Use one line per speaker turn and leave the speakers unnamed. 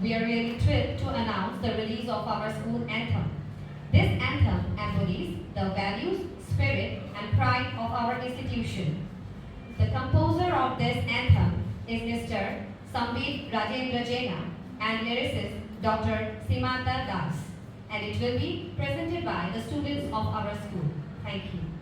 we are really thrilled to announce the release of our school anthem. This anthem embodies the values, spirit, and pride of our institution. The composer of this anthem is Mr. Sambit Rajendra Jaina and lyricist Dr. Simanta Das, and it will be presented by the students of our school. Thank you.